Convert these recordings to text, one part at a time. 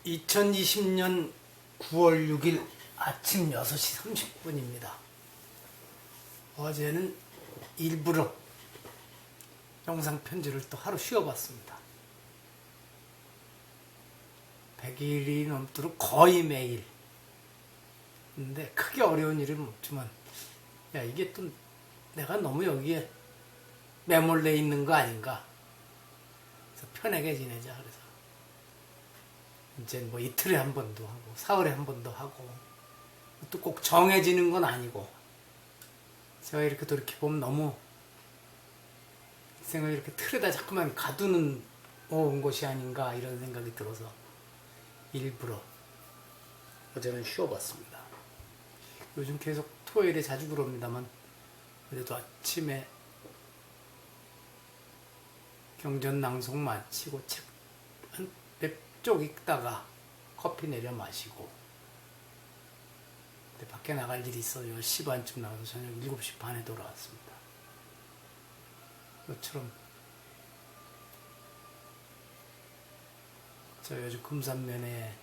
2020년 9월 6일 아침 6시 30분입니다. 어제는 일부러 영상 편지를 또 하루 쉬어봤습니다. 100일이 넘도록 거의 매일. 근데 크게 어려운 일은 없지만, 야, 이게 또 내가 너무 여기에 매몰려 있는 거 아닌가. 그래서 편하게 지내자. 그래서 이제 뭐 이틀에 한 번도 하고, 사흘에 한 번도 하고, 또 꼭 정해지는 건 아니고, 제가 이렇게 돌이켜보면 너무 인생을 이렇게 틀에다 자꾸만 가두는 온 것이 아닌가 이런 생각이 들어서 일부러 어제는 쉬어봤습니다. 요즘 계속 토요일에 자주 그럽니다만 어제도 아침에 경전 낭송 마치고 책 한 몇 쪽 읽다가 커피 내려 마시고, 근데 밖에 나갈 일이 있어서 10시 반쯤 나가서 저녁 7시 반에 돌아왔습니다. 이것처럼 저 요즘 금산면에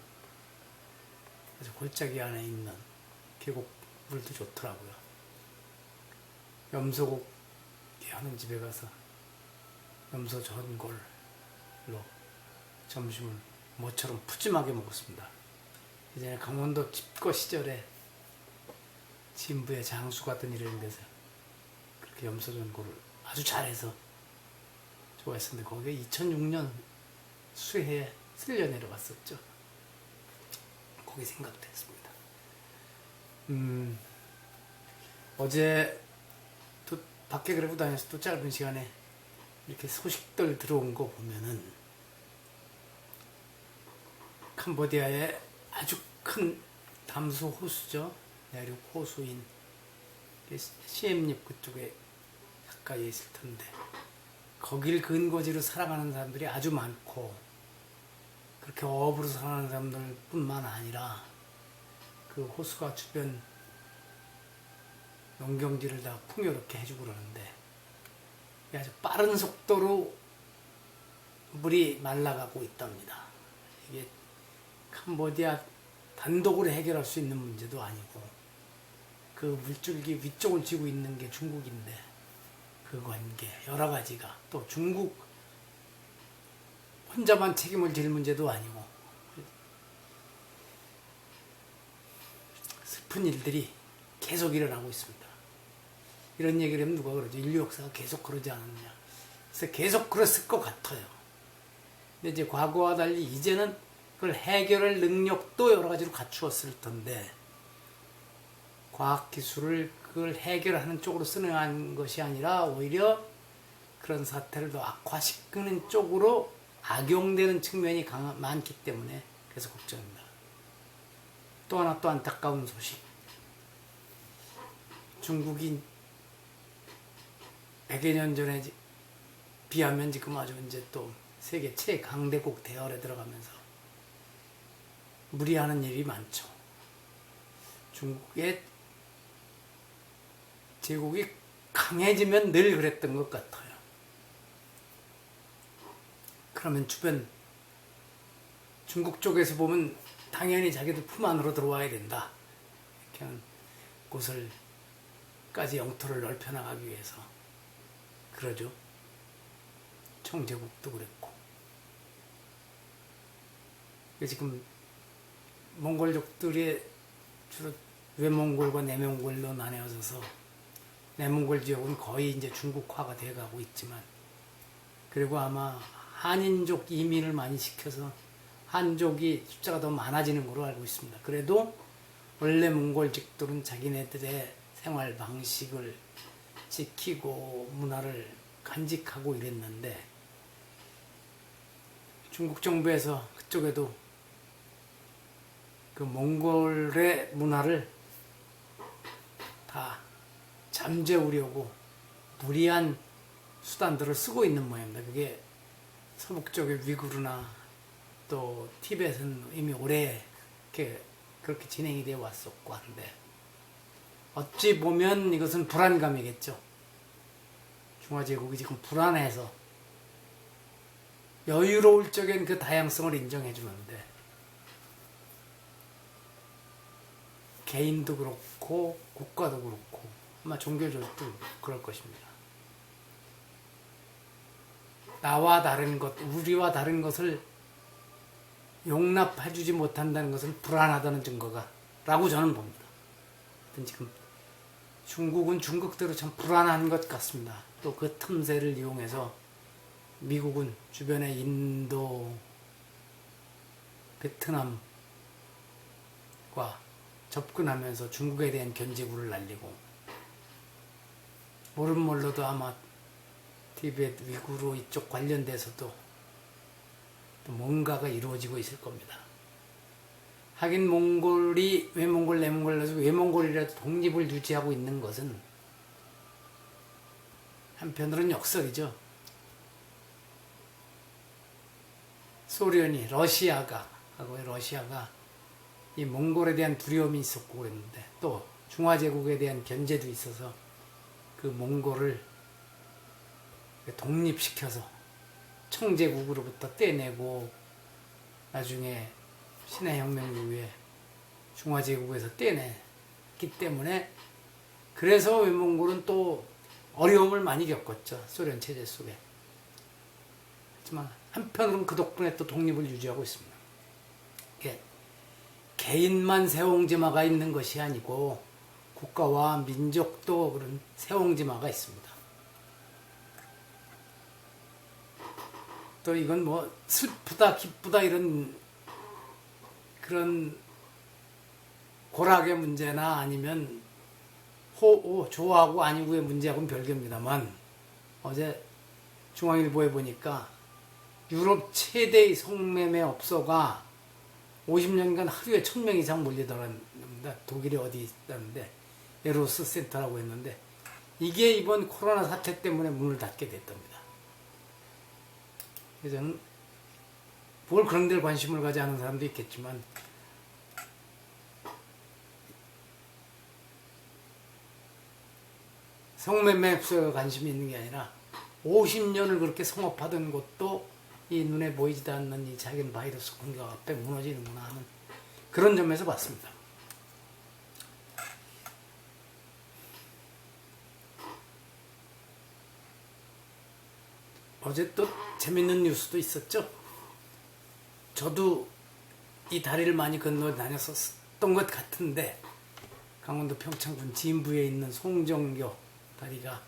아주 골짜기 안에 있는 계곡 물도 좋더라고요. 염소고기 하는 집에 가서 염소 전골로 점심을 모처럼 푸짐하게 먹었습니다. 예전에 강원도 집거 시절에 진부의 장수 같은 이런 데서 그렇게 염소 전골을 아주 잘해서 좋아했었는데, 거기에 2006년 수해에 쓸려 내려갔었죠. 거기 생각도 했습니다. 어제 또 밖에 그러고 다녀서 또 짧은 시간에 이렇게 소식들 들어온 거 보면은 캄보디아의 아주 큰 담수 호수죠. 내륙 호수인 시엠립 그쪽에 가까이에 있을 텐데, 거길 근거지로 살아가는 사람들이 아주 많고, 그렇게 어업으로 살아가는 사람들 뿐만 아니라 그 호수가 주변 농경지를 다 풍요롭게 해주고 그러는데, 아주 빠른 속도로 물이 말라가고 있답니다. 이게 캄보디아 단독으로 해결할 수 있는 문제도 아니고, 그 물줄기 위쪽을 쥐고 있는 게 중국인데, 그 관계 여러 가지가 또 중국 혼자만 책임을 질 문제도 아니고, 슬픈 일들이 계속 일어나고 있습니다. 이런 얘기를 하면 누가 그러죠? 인류 역사가 계속 그러지 않았느냐. 그래서 계속 그랬을 것 같아요. 근데 이제 과거와 달리 이제는 그걸 해결할 능력도 여러 가지로 갖추었을 텐데, 과학기술을 그걸 해결하는 쪽으로 쓰는 것이 아니라 오히려 그런 사태를 더 악화시키는 쪽으로 악용되는 측면이 많기 때문에 그래서 걱정입니다. 또 하나 또 안타까운 소식. 중국이 100여 년 전에 비하면 지금 아주 이제 또 세계 최강대국 대열에 들어가면서 무리하는 일이 많죠. 중국의 제국이 강해지면 늘 그랬던 것 같아요. 그러면 주변 중국 쪽에서 보면 당연히 자기들 품 안으로 들어와야 된다. 이렇게 하는 곳을까지 영토를 넓혀나가기 위해서 그러죠. 청제국도 그랬고. 지금 몽골족들이 주로 외몽골과 내몽골로 나뉘어져서 내몽골 지역은 거의 이제 중국화가 돼가고 있지만, 그리고 아마 한인족 이민을 많이 시켜서 한족이 숫자가 더 많아지는 걸로 알고 있습니다. 그래도 원래 몽골족들은 자기네들의 생활 방식을 지키고 문화를 간직하고 이랬는데, 중국 정부에서 그쪽에도 그 몽골의 문화를 다 잠재우려고 무리한 수단들을 쓰고 있는 모양입니다. 그게 서북 쪽의 위구르나 또 티벳은 이미 오래 그렇게 진행이 되어 왔었고 한데, 어찌 보면 이것은 불안감이겠죠. 중화제국이 지금 불안해서 여유로울 적엔 그 다양성을 인정해 주는데, 개인도 그렇고 국가도 그렇고 아마 종교조직도 그럴 것입니다. 나와 다른 것, 우리와 다른 것을 용납해주지 못한다는 것은 불안하다는 증거가 라고 저는 봅니다. 지금 중국은 중국대로 참 불안한 것 같습니다. 또 그 틈새를 이용해서 미국은 주변에 인도, 베트남과 접근하면서 중국에 대한 견제구를 날리고 모른 몰라도 아마 티베트, 위구르 이쪽 관련돼서도 또 뭔가가 이루어지고 있을 겁니다. 하긴 몽골이 외몽골, 내몽골에서 외몽골이라도 독립을 유지하고 있는 것은 한편으로는 역설이죠. 소련이, 러시아가 이 몽골에 대한 두려움이 있었고 그랬는데 또 중화제국에 대한 견제도 있어서 그 몽골을 독립시켜서 청제국으로부터 떼내고 나중에 신해혁명 이후에 중화제국에서 떼냈기 때문에 그래서 외몽골은 또 어려움을 많이 겪었죠. 소련 체제 속에. 하지만 한편으로는 그 덕분에 또 독립을 유지하고 있습니다. 예. 개인만 세옹지마가 있는 것이 아니고 국가와 민족도 그런 세옹지마가 있습니다. 또 이건 뭐 슬프다 기쁘다 이런 그런 고락의 문제나 아니면 좋아하고 아니고의 문제하고는 별개입니다만 어제 중앙일보에 보니까 유럽 최대의 성매매 업소가 50년간 하루에 1000명 이상 몰리더랍니다. 독일에 어디 있다는데 에로스 센터라고 했는데 이게 이번 코로나 사태 때문에 문을 닫게 됐답니다. 그래서 저는 뭘 그런 데를 관심을 가지 않은 사람도 있겠지만 성매매 업소에 관심이 있는 게 아니라 50년을 그렇게 성업하던 곳도 이 눈에 보이지도 않는 이 작은 바이러스 공격 앞에 무너지는구나 하는 그런 점에서 봤습니다. 어제 또 재밌는 뉴스도 있었죠. 저도 이 다리를 많이 건너 다녔었던 것 같은데 강원도 평창군 진부에 있는 송정교 다리가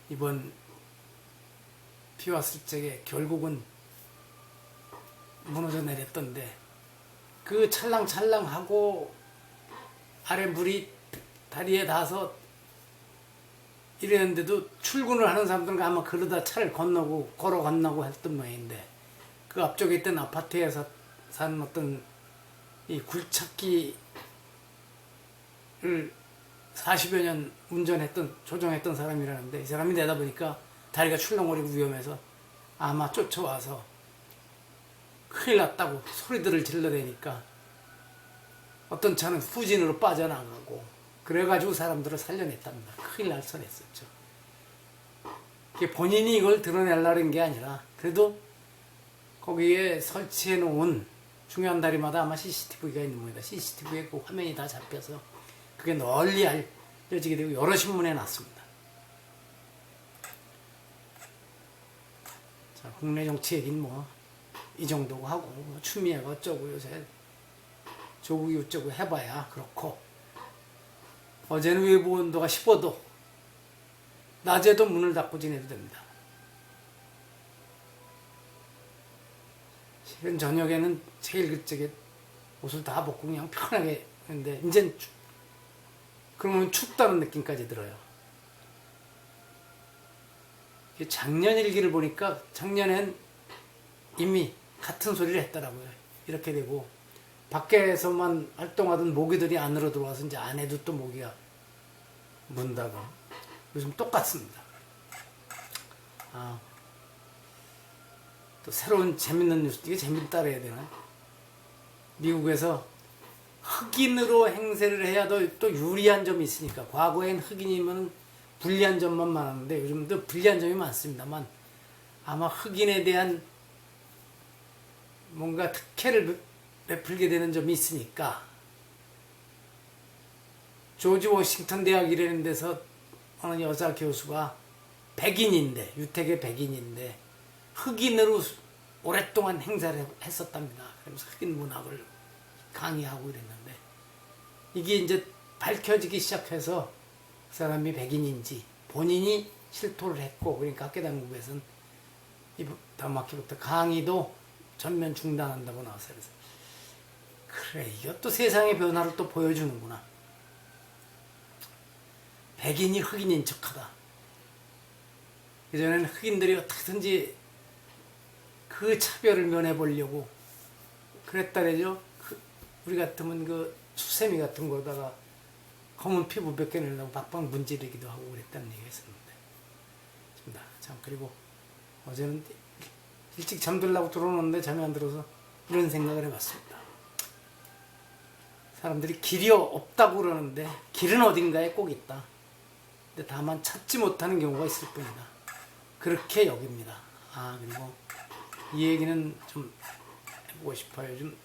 이번 비 왔을 적에 결국은 무너져 내렸던데 그 찰랑찰랑하고 아래 물이 다리에 닿아서 이랬는데도 출근을 하는 사람들은 아마 그러다 차를 건너고 걸어 건너고 했던 모양인데 그 앞쪽에 있던 아파트에서 사는 어떤 이 굴착기를 40여 년 조종했던 사람이라는데 이 사람이 내다 보니까 다리가 출렁거리고 위험해서 아마 쫓아와서 큰일 났다고 소리들을 질러대니까 어떤 차는 후진으로 빠져나가고 그래가지고 사람들을 살려냈답니다. 큰일 날 뻔했었죠. 본인이 이걸 드러내려는 게 아니라 그래도 거기에 설치해 놓은 중요한 다리마다 아마 CCTV가 있는 모양이다. CCTV에 그 화면이 다 잡혀서 그게 널리 알려지게 되고 여러 신문에 났습니다. 자, 국내 정치 얘기는 뭐 이 정도고 하고 뭐 추미애가 어쩌고 요새 조국이 어쩌고 해봐야 그렇고 어제는 외부 온도가 15도 낮에도 문을 닫고 지내도 됩니다. 실은 저녁에는 제일 그쪽에 옷을 다 벗고 그냥 편하게 했는데 이젠 그러면 춥다는 느낌까지 들어요. 작년 일기를 보니까 작년엔 이미 같은 소리를 했더라고요. 이렇게 되고 밖에서만 활동하던 모기들이 안으로 들어와서 이제 안에도 또 모기가 문다고. 요즘 똑같습니다. 또 새로운 재밌는 뉴스, 이게 재밌다 해야 되나? 미국에서 흑인으로 행세를 해야 또 유리한 점이 있으니까 과거엔 흑인이면 불리한 점만 많았는데 요즘도 불리한 점이 많습니다만 아마 흑인에 대한 뭔가 특혜를 베풀게 되는 점이 있으니까 조지 워싱턴 대학이라는 데서 어느 여자 교수가 백인인데, 유택의 백인인데 흑인으로 오랫동안 행사를 했었답니다. 그러면서 흑인 문학을 강의하고 이랬는데 이게 이제 밝혀지기 시작해서 그 사람이 백인인지 본인이 실토를 했고, 그러니까 학계당국에서는 다음 학기부터 강의도 전면 중단한다고 나왔어요. 그래서 그래, 이것도 세상의 변화를 또 보여주는구나. 백인이 흑인인 척하다. 예전에는 흑인들이 어떻게든지 그 차별을 면해보려고 그랬다래죠. 우리 같으면 그 수세미 같은 거다가 검은 피부 벗겨내려고 박박 문지르기도 하고 그랬다는 얘기가 있었는데. 참, 그리고 어제는 일찍 잠들라고 들어오는데 잠이 안 들어서 이런 생각을 해봤습니다. 사람들이 길이 없다고 그러는데 길은 어딘가에 꼭 있다. 근데 다만 찾지 못하는 경우가 있을 뿐이다. 그렇게 여깁니다. 그리고 이 얘기는 좀 해보고 싶어요. 요즘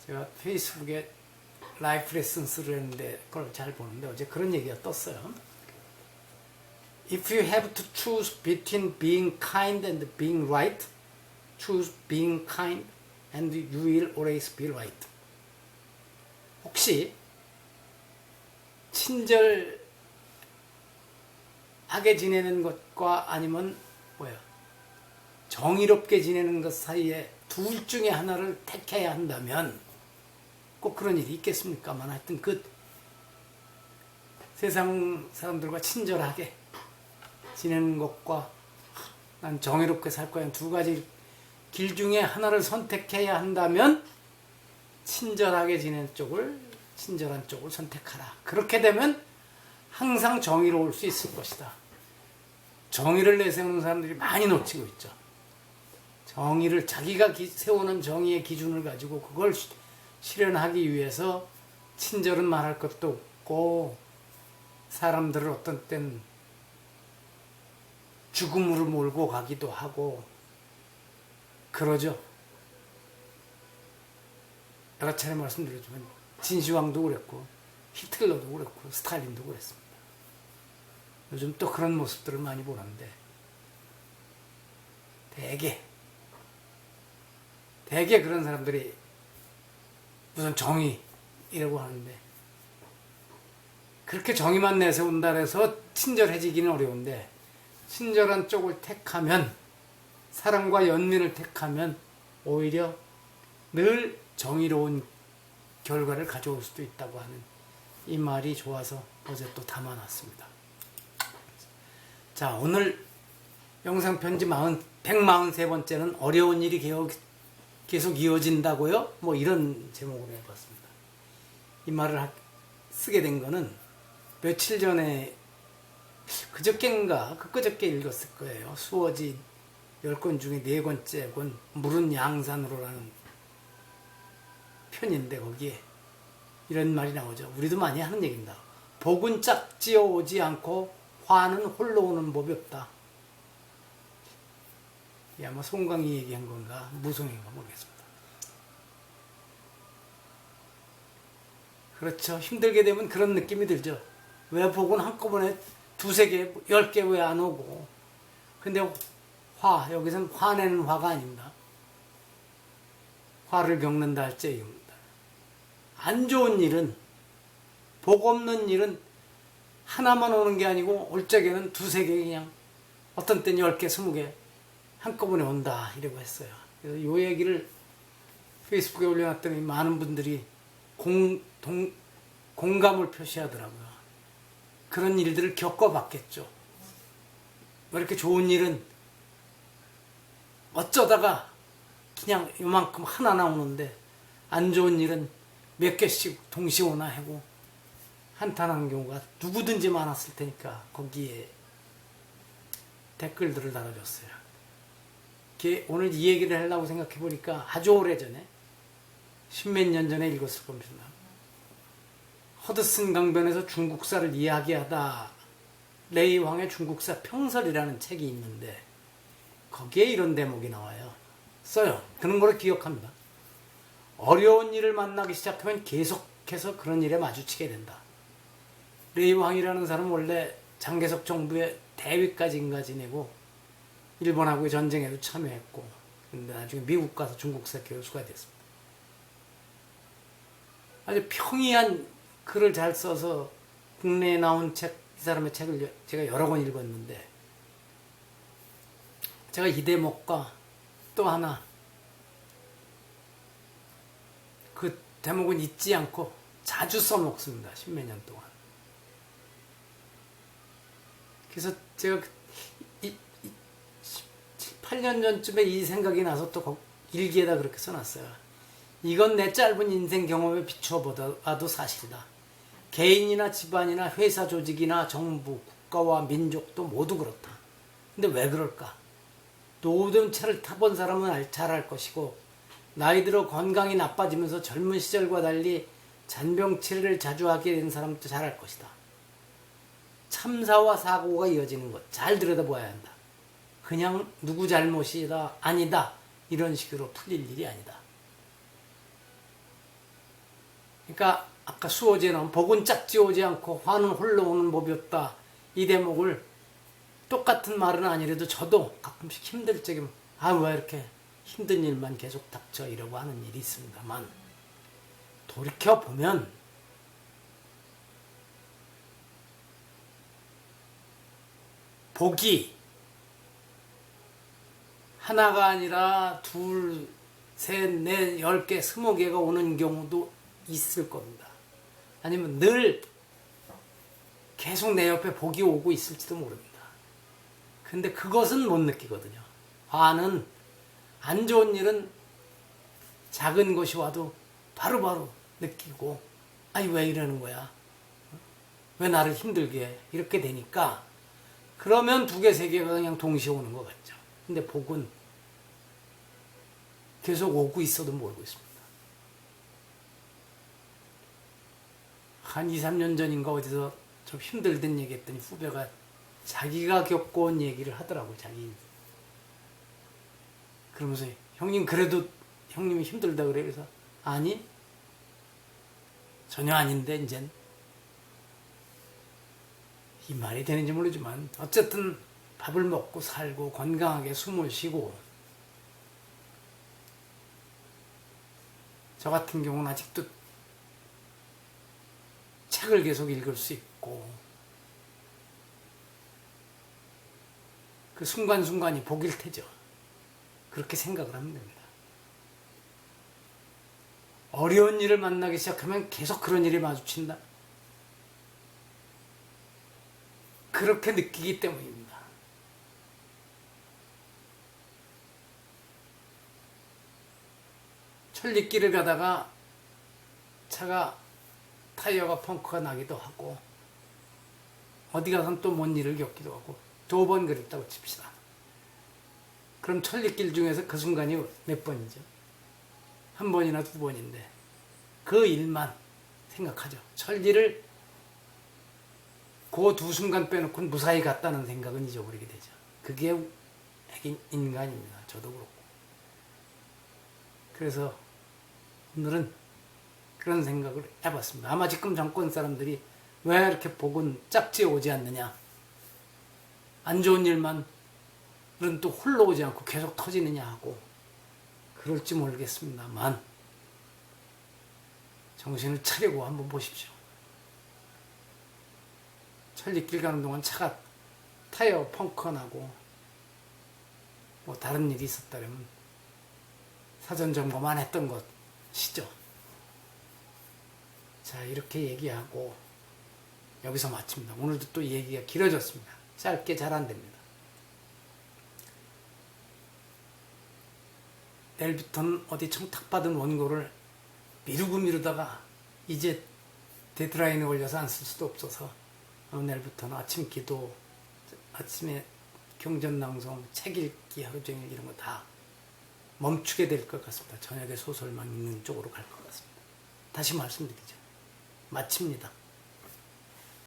제가 페이스북에 라이프 레슨스를 했는데 그걸 잘 보는데 어제 그런 얘기가 떴어요. If you have to choose between being kind and being right, choose being kind and you will always be right. 혹시 친절하게 지내는 것과 아니면 정의롭게 지내는 것 사이에 둘 중에 하나를 택해야 한다면 꼭 그런 일이 있겠습니까만, 하여튼 그 세상 사람들과 친절하게 지내는 것과 난 정의롭게 살 거야, 두 가지 길 중에 하나를 선택해야 한다면 친절한 쪽을 선택하라. 그렇게 되면 항상 정의로울 수 있을 것이다. 정의를 내세우는 사람들이 많이 놓치고 있죠. 정의를, 자기가 세우는 정의의 기준을 가지고 그걸 실현하기 위해서 친절은 말할 것도 없고 사람들을 어떤 땐 죽음으로 몰고 가기도 하고 그러죠. 여러 차례 말씀드렸지만 진시황도 그랬고 히틀러도 그랬고 스탈린도 그랬습니다. 요즘 또 그런 모습들을 많이 보는데 대개 그런 사람들이 무슨 정의이라고 하는데 그렇게 정의만 내세운다 해서 친절해지기는 어려운데 친절한 쪽을 택하면, 사랑과 연민을 택하면 오히려 늘 정의로운 결과를 가져올 수도 있다고 하는 이 말이 좋아서 어제 또 담아놨습니다. 자, 오늘 영상 편지 143번째는 어려운 일이 계속 이어진다고요? 뭐 이런 제목으로 해봤습니다. 이 말을 쓰게 된 거는 며칠 전에 그저께 읽었을 거예요. 수어지 10권 중에 4권째 권 물은 양산으로라는 편인데 거기에 이런 말이 나오죠. 우리도 많이 하는 얘기입니다. 복은 짝지어 오지 않고 화는 홀로 오는 법이 없다. 이 아마 송강이 얘기한 건가 무송인가 모르겠습니다. 그렇죠. 힘들게 되면 그런 느낌이 들죠. 왜 복은 한꺼번에 2-3개, 10개 왜 안 오고. 근데 여기서는 화내는 화가 아닙니다. 화를 겪는다 할 적입니다. 안 좋은 일은, 복 없는 일은 하나만 오는 게 아니고 올 적에는 2-3개 그냥 어떤 때는 10개, 20개 한꺼번에 온다 이라고 했어요. 그래서 이 얘기를 페이스북에 올려놨더니 많은 분들이 공감을 표시하더라고요. 그런 일들을 겪어봤겠죠. 왜 이렇게 좋은 일은 어쩌다가 그냥 요만큼 하나 나오는데 안 좋은 일은 몇 개씩 동시에 오나 하고 한탄한 경우가 누구든지 많았을 테니까 거기에 댓글들을 달아줬어요. 오늘 이 얘기를 하려고 생각해 보니까 아주 오래전에 10몇 년 전에 읽었을 겁니다. 허드슨 강변에서 중국사를 이야기하다 레이 왕의 중국사 평설이라는 책이 있는데 거기에 이런 대목이 나와요. 써요. 그런 걸 기억합니다. 어려운 일을 만나기 시작하면 계속해서 그런 일에 마주치게 된다. 레이왕이라는 사람은 원래 장개석 정부의 대위까지인가 지내고 일본하고의 전쟁에도 참여했고, 근데 나중에 미국 가서 중국사 교수가 됐습니다. 아주 평이한 글을 잘 써서 국내에 나온 책, 이 사람의 책을 제가 여러 권 읽었는데, 제가 이 대목과 또 하나, 그 대목은 잊지 않고 자주 써먹습니다. 십몇 년 동안. 그래서 제가 8년 전쯤에 이 생각이 나서 또 일기에다 그렇게 써놨어요. 이건 내 짧은 인생 경험에 비추어 보아도 사실이다. 개인이나 집안이나 회사 조직이나 정부, 국가와 민족도 모두 그렇다. 근데 왜 그럴까? 노후된 차를 타본 사람은 잘 알 것이고, 나이 들어 건강이 나빠지면서 젊은 시절과 달리 잔병치레를 자주 하게 된 사람도 잘 알 것이다. 참사와 사고가 이어지는 것 잘 들여다봐야 한다. 그냥 누구 잘못이다, 아니다, 이런 식으로 풀릴 일이 아니다. 그러니까 아까 수호제 나온 복은 짝지 오지 않고 화는 홀로 오는 법이 없다, 이 대목을 똑같은 말은 아니래도 저도 가끔씩 힘들 적에 왜 이렇게 힘든 일만 계속 닥쳐 이러고 하는 일이 있습니다만, 돌이켜보면 복이 하나가 아니라 둘, 셋, 넷, 10개, 20개가 오는 경우도 있을 겁니다. 아니면 늘 계속 내 옆에 복이 오고 있을지도 모릅니다. 근데 그것은 못 느끼거든요. 화는, 안 좋은 일은 작은 것이 와도 바로바로 느끼고, 아니 왜 이러는 거야? 왜 나를 힘들게 해? 이렇게 되니까, 그러면 2개, 3개가 그냥 동시에 오는 것 같죠. 근데 복은 계속 오고 있어도 모르고 있습니다. 한 2, 3년 전인가 어디서 좀 힘들던 얘기 했더니 후배가 자기가 겪어온 얘기를 하더라고요. 자기. 그러면서 형님 그래도 형님이 힘들다 그래. 그래서 아니 전혀 아닌데 이젠 이 말이 되는지 모르지만 어쨌든 밥을 먹고 살고 건강하게 숨을 쉬고, 저 같은 경우는 아직도 책을 계속 읽을 수 있고, 그 순간순간이 복일 테죠. 그렇게 생각을 하면 됩니다. 어려운 일을 만나기 시작하면 계속 그런 일이 마주친다. 그렇게 느끼기 때문입니다. 천리길을 가다가 차가 타이어가 펑크가 나기도 하고, 어디 가선 또 뭔 일을 겪기도 하고, 2번 그랬다고 칩시다. 그럼 천리길 중에서 그 순간이 몇 번이죠? 1번이나 2번인데 그 일만 생각하죠. 천리를 그 2순간 빼놓고 무사히 갔다는 생각은 잊어버리게 되죠. 그게 인간입니다. 저도 그렇고. 그래서 오늘은 그런 생각을 해봤습니다. 아마 지금 정권 사람들이 왜 이렇게 복은 짝지에 오지 않느냐, 안 좋은 일만 또 홀로 오지 않고 계속 터지느냐 하고 그럴지 모르겠습니다만, 정신을 차리고 한번 보십시오. 천리길 가는 동안 차가 타이어 펑크가 나고 뭐 다른 일이 있었다면 사전 점검 안 했던 것이죠. 자, 이렇게 얘기하고 여기서 마칩니다. 오늘도 또 얘기가 길어졌습니다. 짧게 잘 안 됩니다. 내일부터는 어디 청탁받은 원고를 미루다가 이제 데드라인에 걸려서 안 쓸 수도 없어서 내일부터는 아침 기도, 아침에 경전낭송, 책 읽기 하루 종일 이런 거 다 멈추게 될 것 같습니다. 저녁에 소설만 읽는 쪽으로 갈 것 같습니다. 다시 말씀드리죠. 마칩니다.